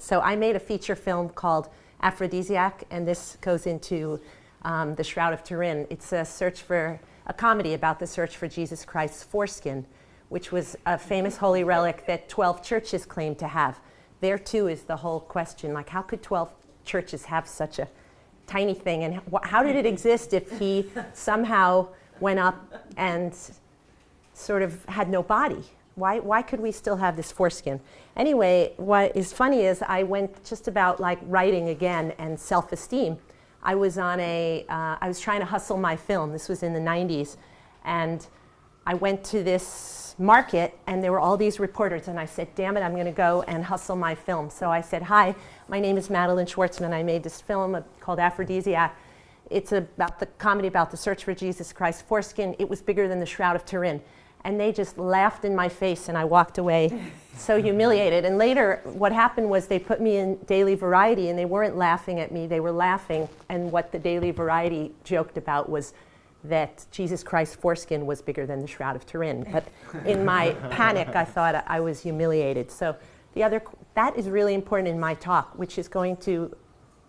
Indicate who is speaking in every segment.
Speaker 1: So I made a feature film called Aphrodisiac, and this goes into the Shroud of Turin. It's a comedy about the search for Jesus Christ's foreskin, which was a famous holy relic that 12 churches claim to have. There too is the whole question, like how could 12 churches have such a tiny thing, and how did it exist if he somehow went up and sort of had no body? Why could we still have this foreskin? Anyway, what is funny is I went just about like writing again and self-esteem. I was trying to hustle my film. This was in the 90s. And I went to this market and there were all these reporters and I said, damn it, I'm gonna go and hustle my film. So I said, hi, my name is Madeline Schwartzman. I made this film called Aphrodisiac. It's about the comedy about the search for Jesus Christ's foreskin. It was bigger than the Shroud of Turin. And they just laughed in my face and I walked away so humiliated. And later what happened was they put me in Daily Variety and they weren't laughing at me, they were laughing. And what the Daily Variety joked about was that Jesus Christ's foreskin was bigger than the Shroud of Turin. But in my panic, I thought I was humiliated. So that is really important in my talk, which is going to,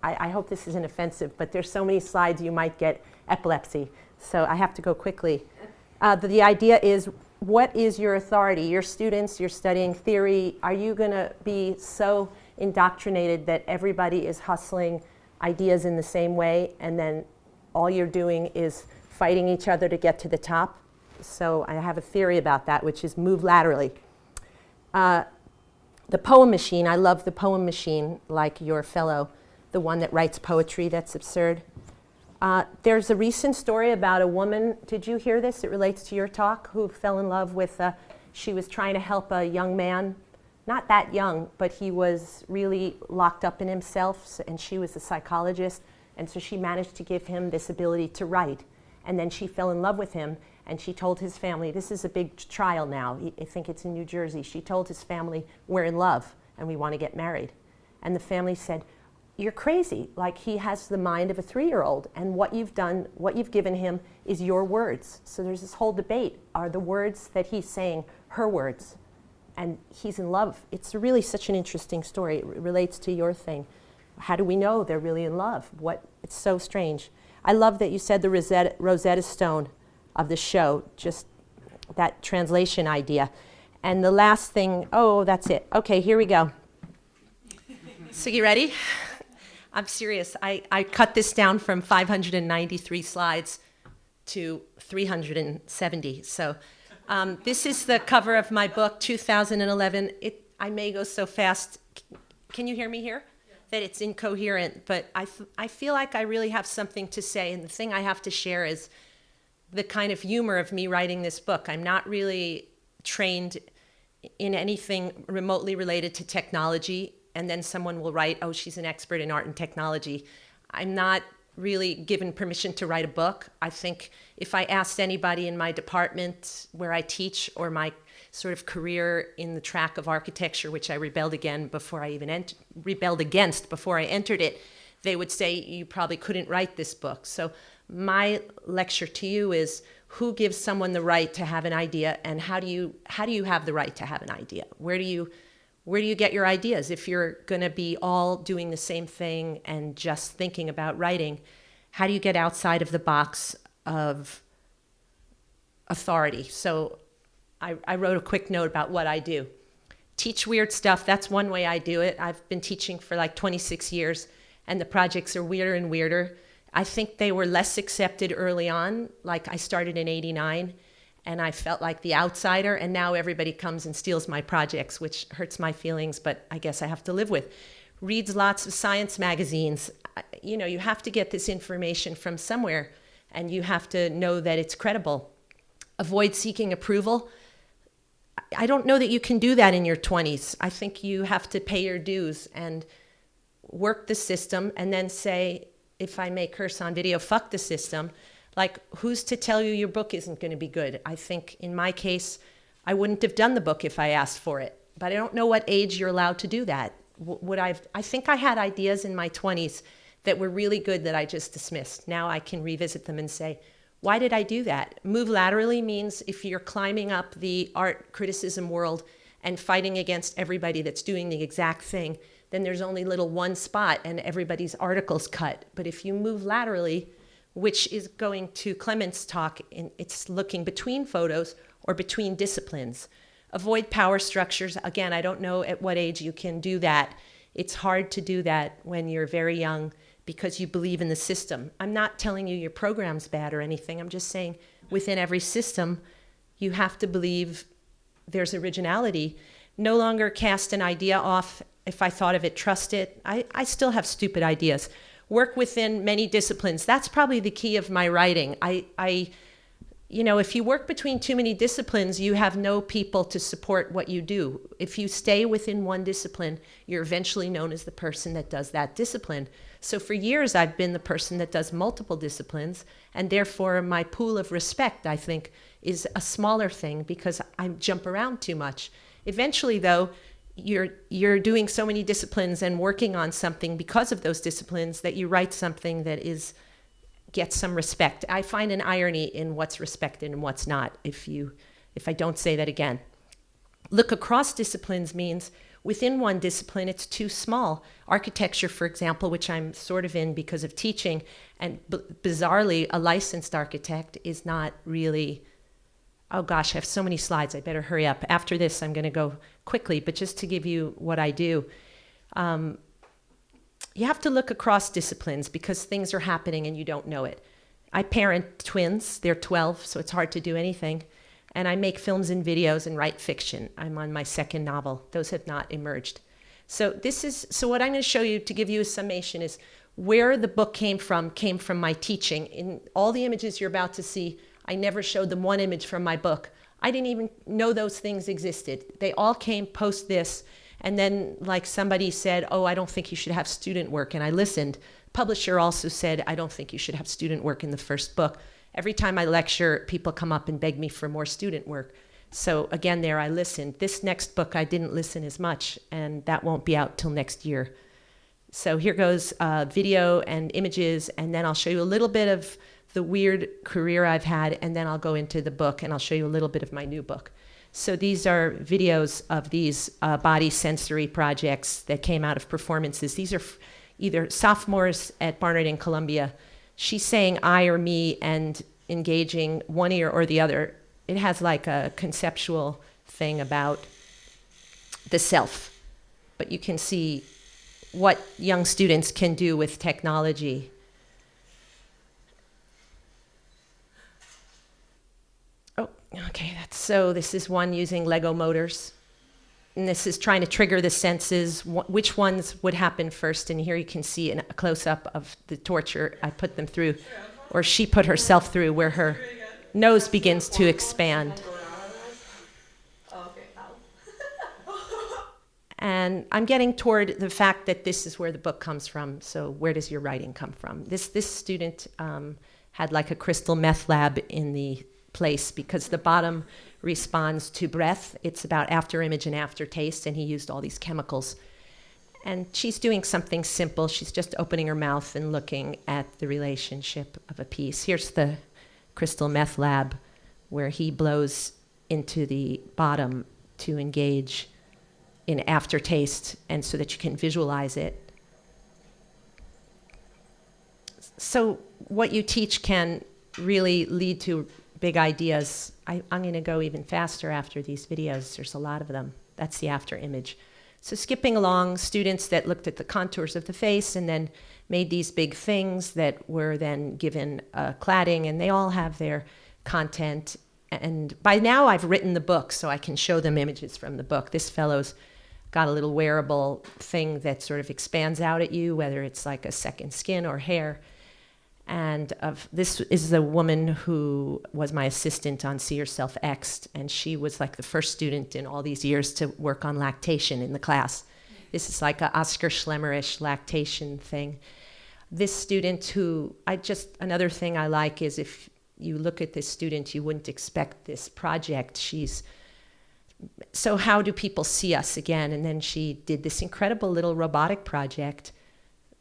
Speaker 1: I hope this isn't offensive, but there's so many slides you might get epilepsy. So I have to go quickly. The idea is, what is your authority? Your students, you're studying theory. Are you going to be so indoctrinated that everybody is hustling ideas in the same way and then all you're doing is fighting each other to get to the top? So I have a theory about that, which is move laterally. The poem machine, I love the poem machine, like your fellow, the one that writes poetry that's absurd. There's a recent story about a woman, did you hear this? It relates to your talk, who fell in love with, she was trying to help a young man, not that young, but he was really locked up in himself, and she was a psychologist, and so she managed to give him this ability to write. And then she fell in love with him, and she told his family, this is a big trial now, I think it's in New Jersey, she told his family, we're in love, and we want to get married. And the family said, you're crazy, like he has the mind of a 3-year-old, and what you've done, what you've given him is your words. So there's this whole debate, are the words that he's saying her words? And he's in love. It's really such an interesting story. It relates to your thing. How do we know they're really in love? It's so strange. I love that you said the Rosetta Stone of the show, just that translation idea. And the last thing, oh, that's it. Okay, here we go. So you ready? I'm serious. I cut this down from 593 slides to 370. So this is the cover of my book, 2011. I may go so fast. Can you hear me here? Yeah. That it's incoherent, but I feel like I really have something to say. And the thing I have to share is the kind of humor of me writing this book. I'm not really trained in anything remotely related to technology. And then someone will write, oh, she's an expert in art and technology. I'm not really given permission to write a book. I think if I asked anybody in my department where I teach or my sort of career in the track of architecture, which I rebelled against before I entered it, they would say you probably couldn't write this book. So my lecture to you is, who gives someone the right to have an idea, and how do you have the right to have an idea? Where do you get your ideas? If you're going to be all doing the same thing and just thinking about writing, how do you get outside of the box of authority? So I wrote a quick note about what I do. Teach weird stuff. That's one way I do it. I've been teaching for like 26 years, and the projects are weirder and weirder. I think they were less accepted early on. Like I started in '89. And I felt like the outsider, and now everybody comes and steals my projects, which hurts my feelings, but I guess I have to live with. Reads lots of science magazines. You know, you have to get this information from somewhere, and you have to know that it's credible. Avoid seeking approval. I don't know that you can do that in your 20s. I think you have to pay your dues and work the system, and then say, if I may curse on video, fuck the system. Like, who's to tell you your book isn't going to be good? I think in my case, I wouldn't have done the book if I asked for it. But I don't know what age you're allowed to do that. I think I had ideas in my 20s that were really good that I just dismissed. Now I can revisit them and say, why did I do that? Move laterally means if you're climbing up the art criticism world and fighting against everybody that's doing the exact thing, then there's only little one spot and everybody's article's cut. But if you move laterally, which is going to Clement's talk, it's looking between photos or between disciplines. Avoid power structures. Again, I don't know at what age you can do that. It's hard to do that when you're very young because you believe in the system. I'm not telling you your program's bad or anything. I'm just saying within every system, you have to believe there's originality. No longer cast an idea off. If I thought of it, trust it. I still have stupid ideas. Work within many disciplines. That's probably the key of my writing. If you work between too many disciplines, you have no people to support what you do. If you stay within one discipline, you're eventually known as the person that does that discipline. So for years, I've been the person that does multiple disciplines, and therefore my pool of respect, I think, is a smaller thing because I jump around too much. Eventually, though, you're doing so many disciplines and working on something because of those disciplines that you write something that gets some respect. I find an irony in what's respected and what's not, if I don't say that again. Look across disciplines means within one discipline, it's too small. Architecture, for example, which I'm sort of in because of teaching, and bizarrely, a licensed architect is not really, oh gosh, I have so many slides, I better hurry up. After this, I'm gonna go quickly, but just to give you what I do. You have to look across disciplines because things are happening and you don't know it. I parent twins, they're 12, so it's hard to do anything. And I make films and videos and write fiction. I'm on my second novel. Those have not emerged. So what I'm gonna show you to give you a summation is where the book came from my teaching. In all the images you're about to see, I never showed them one image from my book. I didn't even know those things existed. They all came post this. And then like somebody said, oh, I don't think you should have student work. And I listened. Publisher also said, I don't think you should have student work in the first book. Every time I lecture, people come up and beg me for more student work. So again, there I listened. This next book, I didn't listen as much, and that won't be out till next year. So here goes video and images, and then I'll show you a little bit of the weird career I've had, and then I'll go into the book, and I'll show you a little bit of my new book. So these are videos of these body sensory projects that came out of performances. These are either sophomores at Barnard and Columbia. She's saying I or me and engaging one ear or the other. It has like a conceptual thing about the self. But you can see what young students can do with technology. Okay, so this is one using Lego motors. And this is trying to trigger the senses, which ones would happen first. And here you can see a close-up of the torture I put them through, or she put herself through, where her nose begins to expand. And I'm getting toward the fact that this is where the book comes from. So where does your writing come from? This student had like a crystal meth lab in the place because the bottom responds to breath. It's about after image and aftertaste, and he used all these chemicals. And she's doing something simple. She's just opening her mouth and looking at the relationship of a piece. Here's the crystal meth lab where he blows into the bottom to engage in aftertaste, and so that you can visualize it. So what you teach can really lead to big ideas. I'm going to go even faster after these videos. There's a lot of them. That's the after image. So skipping along, students that looked at the contours of the face and then made these big things that were then given cladding, and they all have their content. And by now I've written the book, so I can show them images from the book. This fellow's got a little wearable thing that sort of expands out at you, whether it's like a second skin or hair. And this is the woman who was my assistant on See Yourself X'd, and she was like the first student in all these years to work on lactation in the class. This is like a Oscar Schlemmer-ish lactation thing. This student who, another thing I like is if you look at this student, you wouldn't expect this project. So how do people see us again? And then she did this incredible little robotic project.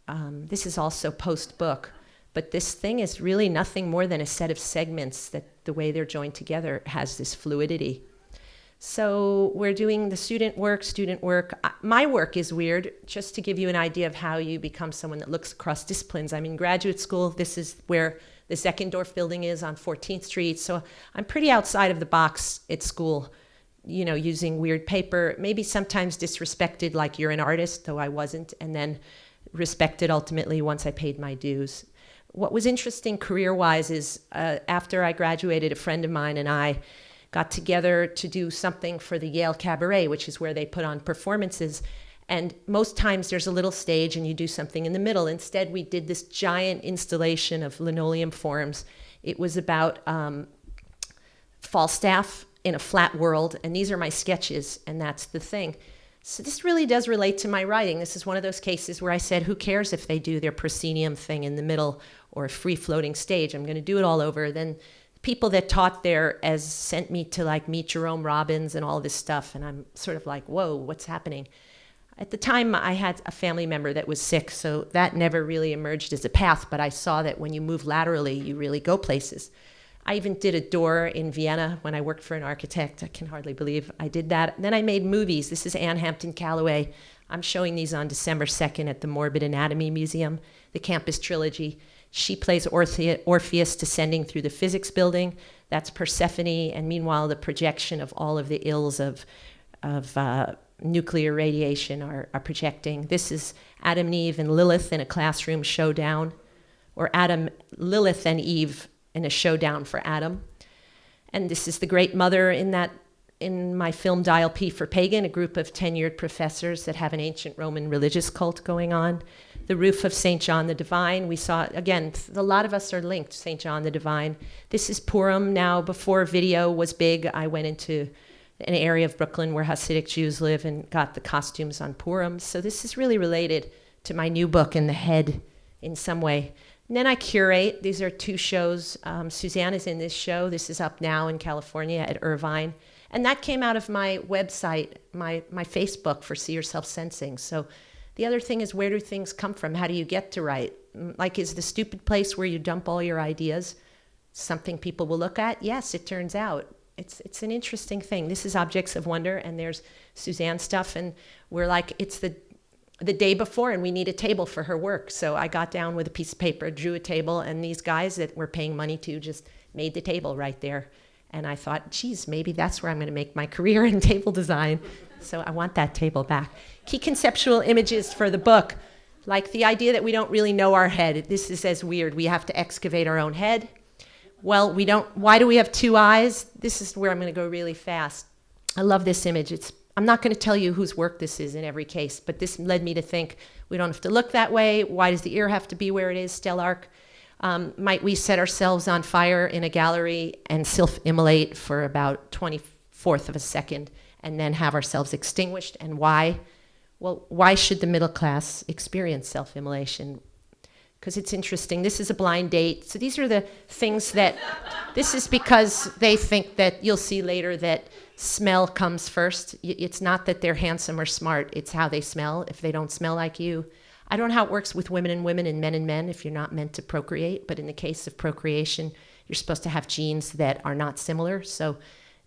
Speaker 1: This is also post-book. But this thing is really nothing more than a set of segments that the way they're joined together has this fluidity. So we're doing the student work. My work is weird, just to give you an idea of how you become someone that looks across disciplines. I'm in graduate school. This is where the Zeckendorf building is on 14th Street. So I'm pretty outside of the box at school, you know, using weird paper, maybe sometimes disrespected like you're an artist, though I wasn't, and then respected ultimately once I paid my dues. What was interesting career-wise is after I graduated, a friend of mine and I got together to do something for the Yale Cabaret, which is where they put on performances. And most times there's a little stage and you do something in the middle. Instead, we did this giant installation of linoleum forms. It was about Falstaff in a flat world, and these are my sketches, and that's the thing. So this really does relate to my writing. This is one of those cases where I said, who cares if they do their proscenium thing in the middle or a free-floating stage? I'm going to do it all over. Then people that taught there as sent me to like meet Jerome Robbins and all this stuff, and I'm sort of like, whoa, what's happening? At the time, I had a family member that was sick, so that never really emerged as a path, but I saw that when you move laterally, you really go places. I even did a door in Vienna when I worked for an architect. I can hardly believe I did that. Then I made movies. This is Anne Hampton Callaway. I'm showing these on December 2nd at the Morbid Anatomy Museum, the Campus Trilogy. She plays Orpheus descending through the physics building. That's Persephone, and meanwhile, the projection of all of the ills of nuclear radiation are projecting. This is Adam and Eve and Lilith in a classroom showdown, or Adam, Lilith, and Eve in a showdown for Adam. And this is the Great Mother in my film Dial P for Pagan, a group of tenured professors that have an ancient Roman religious cult going on. The roof of St. John the Divine. We saw, again, a lot of us are linked, St. John the Divine. This is Purim. Now, before video was big, I went into an area of Brooklyn where Hasidic Jews live and got the costumes on Purim. So this is really related to my new book and the head in some way. And then I curate. These are two shows. Suzanne is in this show. This is up now in California at Irvine. And that came out of my website, my Facebook for See Yourself Sensing. So the other thing is, where do things come from? How do you get to write? Like, is the stupid place where you dump all your ideas something people will look at? Yes, it turns out. It's an interesting thing. This is Objects of Wonder, and there's Suzanne stuff, and we're like, it's the day before, and we need a table for her work. So I got down with a piece of paper, drew a table, and these guys that we're paying money to just made the table right there. And I thought, geez, maybe that's where I'm going to make my career in table design. So I want that table back. Key conceptual images for the book, like the idea that we don't really know our head. This is as weird. We have to excavate our own head. Well, we don't. Why do we have two eyes? This is where I'm going to go really fast. I love this image. I'm not going to tell you whose work this is in every case, but this led me to think we don't have to look that way. Why does the ear have to be where it is? Stellarch. Might we set ourselves on fire in a gallery and self-immolate for about 24th of a second and then have ourselves extinguished? And why? Well, why should the middle class experience self-immolation? Because it's interesting. This is a blind date. So these are the things that, this is because they think that you'll see later that smell comes first. It's not that they're handsome or smart. It's how they smell. If they don't smell like you. I don't know how it works with women and women and men if you're not meant to procreate. But in the case of procreation, you're supposed to have genes that are not similar. So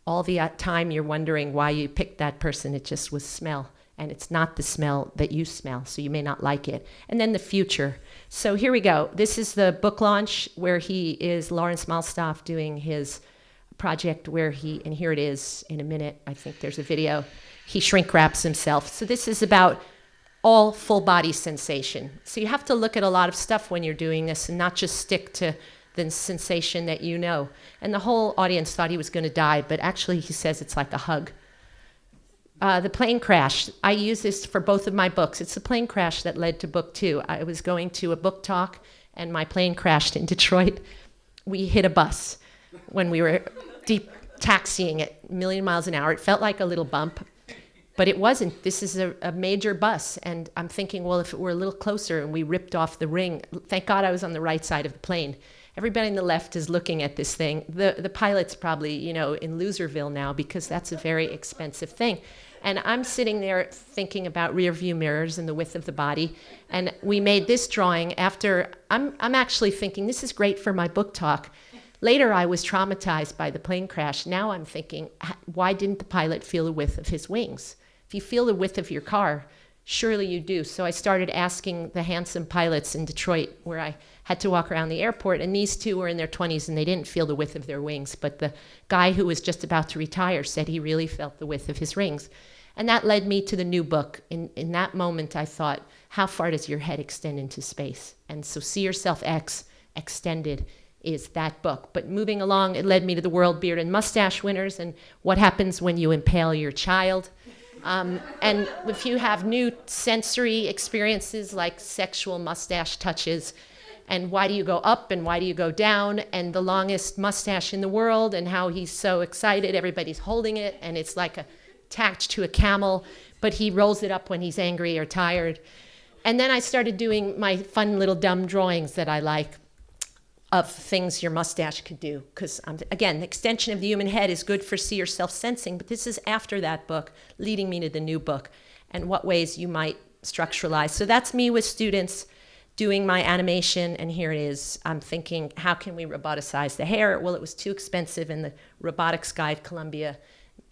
Speaker 1: all the time you're wondering why you picked that person. It just was smell. And it's not the smell that you smell, so you may not like it. And then the future. So here we go. This is the book launch where he is, Lawrence Malstoff, doing his project where and here it is in a minute, I think there's a video, he shrink wraps himself. So this is about all full body sensation. So you have to look at a lot of stuff when you're doing this and not just stick to the sensation that you know. And the whole audience thought he was going to die, but actually he says it's like a hug. The plane crash. I use this for both of my books. It's the plane crash that led to book 2. I was going to a book talk, and my plane crashed in Detroit. We hit a bus when we were deep taxiing at a million miles an hour. It felt like a little bump, but it wasn't. This is a major bus, and I'm thinking, well, if it were a little closer and we ripped off the ring, thank God I was on the right side of the plane. Everybody on the left is looking at this thing. The pilot's probably, in Loserville now because that's a very expensive thing. And I'm sitting there thinking about rear view mirrors and the width of the body. And we made this drawing after, I'm actually thinking, this is great for my book talk.
Speaker 2: Later, I was traumatized by the plane crash. Now I'm thinking, why didn't the pilot feel the width of his wings? If you feel the width of your car, surely you do. So I started asking the handsome pilots in Detroit, where I had to walk around the airport, and these two were in their 20s and they didn't feel the width of their wings. But the guy who was just about to retire said he really felt the width of his wings. And that led me to the new book. In that moment, I thought, how far does your head extend into space? And so See Yourself X Extended is that book. But moving along, it led me to the World Beard and Mustache Winners and what happens when you impale your child. And if you have new sensory experiences like sexual mustache touches, and why do you go up and why do you go down, and the longest mustache in the world, and how he's so excited, everybody's holding it, and it's like attached to a camel, but he rolls it up when he's angry or tired. And then I started doing my fun little dumb drawings that I like of things your mustache could do. Because, again, the extension of the human head is good for See Yourself Sensing, but this is after that book, leading me to the new book, and what ways you might structuralize. So that's me with students doing my animation, and here it is. I'm thinking, how can we roboticize the hair? Well, it was too expensive, and the robotics guy at Columbia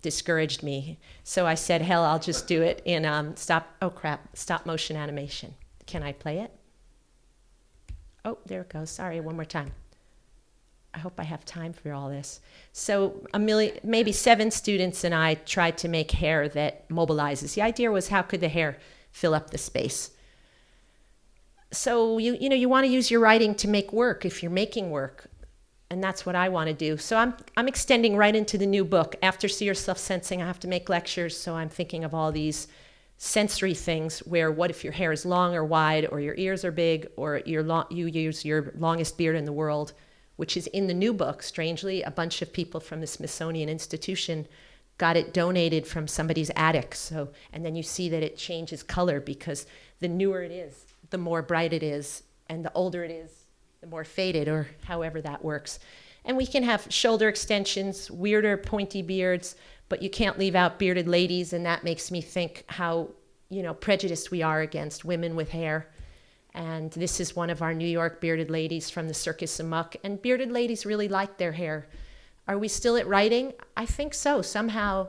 Speaker 2: discouraged me. So I said, hell, I'll just do it in stop motion animation. Can I play it? Oh, there it goes. Sorry, one more time. I hope I have time for all this. So maybe 7 students and I tried to make hair that mobilizes. The idea was, how could the hair fill up the space? So you want to use your writing to make work if you're making work. And that's what I want to do. So I'm extending right into the new book. After See Yourself Sensing, I have to make lectures, so I'm thinking of all these sensory things where, what if your hair is long or wide, or your ears are big, or you use your longest beard in the world, which is in the new book. Strangely, a bunch of people from the Smithsonian Institution got it donated from somebody's attic. So, and then you see that it changes color, because the newer it is, the more bright it is, and the older it is, the more faded, or however that works. And we can have shoulder extensions, weirder pointy beards, but you can't leave out bearded ladies, and that makes me think how, prejudiced we are against women with hair. And this is one of our New York bearded ladies from the Circus Amok, and bearded ladies really like their hair. Are we still at writing? I think so. Somehow,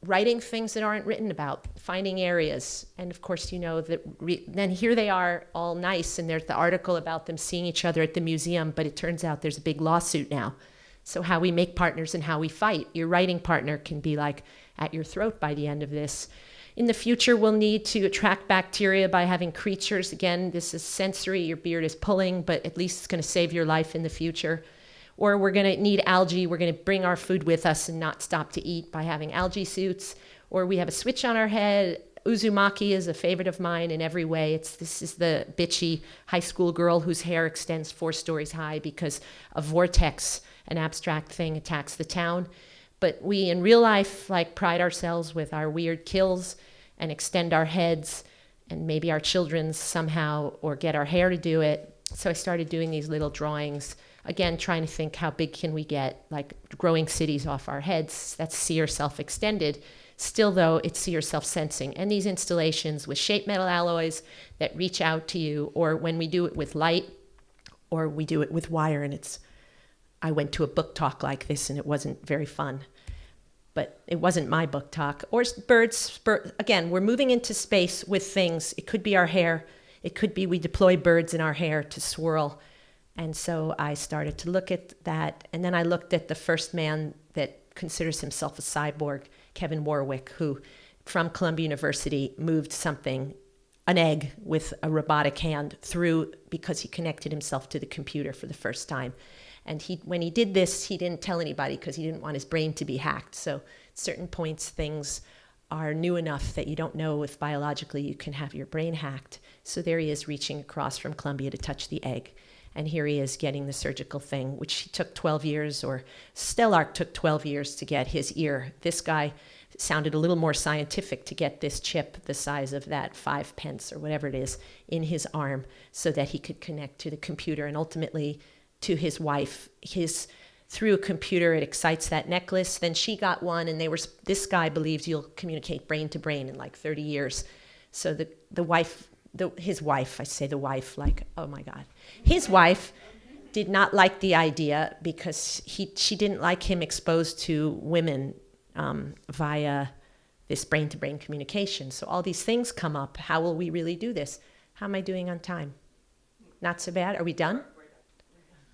Speaker 2: writing things that aren't written about, finding areas. And of course, then here they are all nice, and there's the article about them seeing each other at the museum, but it turns out there's a big lawsuit now. So how we make partners and how we fight. Your writing partner can be like at your throat by the end of this. In the future, we'll need to attract bacteria by having creatures. Again, this is sensory, your beard is pulling, but at least it's going to save your life in the future. Or we're going to need algae. We're going to bring our food with us and not stop to eat by having algae suits. Or we have a switch on our head. Uzumaki is a favorite of mine in every way. This is the bitchy high school girl whose hair extends 4 stories high because a vortex, an abstract thing, attacks the town. But we in real life pride ourselves with our weird kills and extend our heads, and maybe our children's somehow, or get our hair to do it. So I started doing these little drawings. Again, trying to think, how big can we get, like growing cities off our heads. That's See Yourself Extended. Still, though, it's See Yourself Sensing. And these installations with shape metal alloys that reach out to you, or when we do it with light, or we do it with wire, and I went to a book talk like this, and it wasn't very fun. But it wasn't my book talk. Or birds, again, we're moving into space with things. It could be our hair. It could be we deploy birds in our hair to swirl. And so I started to look at that. And then I looked at the first man that considers himself a cyborg, Kevin Warwick, who from Columbia University moved an egg with a robotic hand through, because he connected himself to the computer for the first time. And when he did this, he didn't tell anybody because he didn't want his brain to be hacked. So at certain points, things are new enough that you don't know if biologically you can have your brain hacked. So there he is reaching across from Columbia to touch the egg. And here he is getting the surgical thing, which took 12 years, or Stellark took 12 years to get his ear. This guy sounded a little more scientific to get this chip the size of that 5 pence or whatever it is in his arm so that he could connect to the computer and ultimately to his wife. Through a computer, it excites that necklace. Then she got one, and this guy believes you'll communicate brain to brain in 30 years. So his wife, I say the wife, oh my God. His wife did not like the idea because she didn't like him exposed to women via this brain-to-brain communication. So all these things come up. How will we really do this? How am I doing on time? Not so bad. Are we done?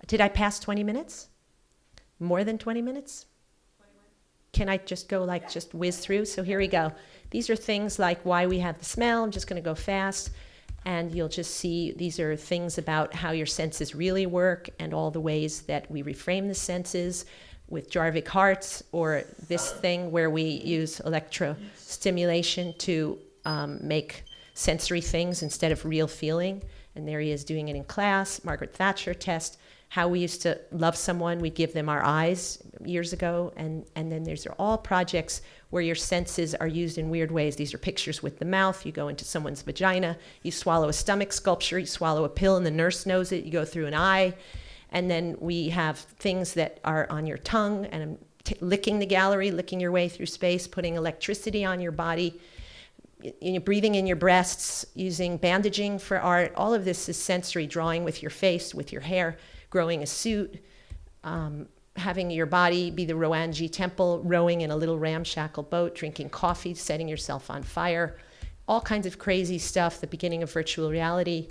Speaker 2: Did I pass 20 minutes? More than 20 minutes? Can I just go just whiz through? So here we go. These are things like why we have the smell. I'm just going to go fast. And you'll just see these are things about how your senses really work and all the ways that we reframe the senses with Jarvik hearts, or this thing where we use electrostimulation to make sensory things instead of real feeling. And there he is doing it in class. Margaret Thatcher test. How we used to love someone, we'd give them our eyes years ago. And then there's all projects where your senses are used in weird ways. These are pictures with the mouth. You go into someone's vagina. You swallow a stomach sculpture. You swallow a pill and the nurse knows it. You go through an eye. And then we have things that are on your tongue and licking the gallery, licking your way through space, putting electricity on your body. You're breathing in your breasts, using bandaging for art. All of this is sensory, drawing with your face, with your hair, growing a suit, having your body be the Rowanji temple, rowing in a little ramshackle boat, drinking coffee, setting yourself on fire, all kinds of crazy stuff, the beginning of virtual reality,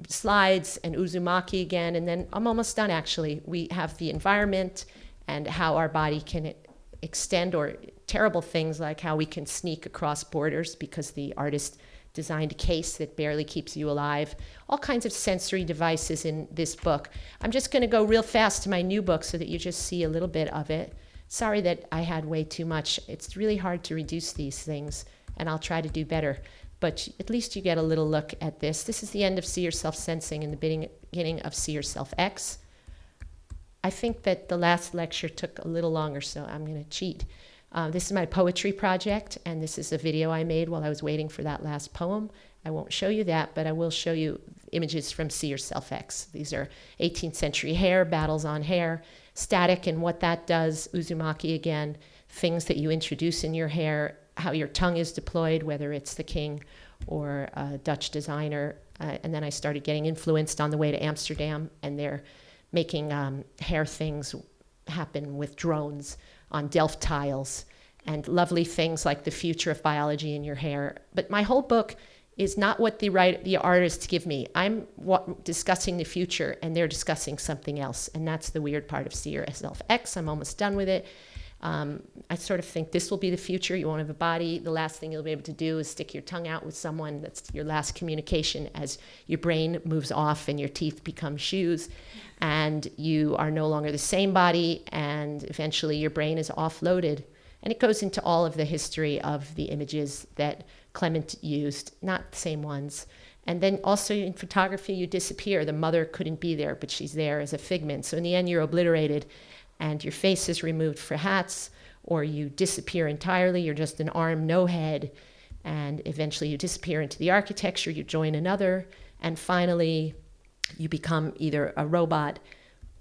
Speaker 2: slides and Uzumaki again. And then I'm almost done, actually. We have the environment and how our body can extend, or terrible things like how we can sneak across borders because the artist designed a case that barely keeps you alive. All kinds of sensory devices in this book. I'm just going to go real fast to my new book so that you just see a little bit of it. Sorry that I had way too much. It's really hard to reduce these things, and I'll try to do better. But at least you get a little look at this. This is the end of See Yourself Sensing and the beginning of See Yourself X. I think that the last lecture took a little longer, so I'm going to cheat. This is my poetry project, and this is a video I made while I was waiting for that last poem. I won't show you that, but I will show you images from See Yourself X. These are 18th century hair, battles on hair, static and what that does, Uzumaki again, things that you introduce in your hair, how your tongue is deployed, whether it's the king or a Dutch designer. And then I started getting influenced on the way to Amsterdam, and they're making hair things happen with drones on Delft tiles, and lovely things like the future of biology in your hair. But my whole book is not what the artists give me. I'm discussing the future, and they're discussing something else. And that's the weird part of See Yourself X. I'm almost done with it. I sort of think this will be the future. You won't have a body. The last thing you'll be able to do is stick your tongue out with someone. That's your last communication as your brain moves off and your teeth become shoes. And you are no longer the same body, and eventually your brain is offloaded. And it goes into all of the history of the images that Clement used, not the same ones. And then also in photography, you disappear. The mother couldn't be there, but she's there as a figment. So in the end, you're obliterated, and your face is removed for hats, or you disappear entirely. You're just an arm, no head. And eventually you disappear into the architecture, you join another, and finally you become either a robot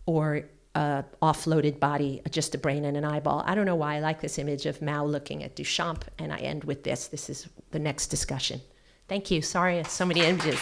Speaker 2: or a offloaded body, just a brain and an eyeball. I don't know why I like this image of Mao looking at Duchamp, and I end with this. This is the next discussion. Thank you. Sorry, it's so many images.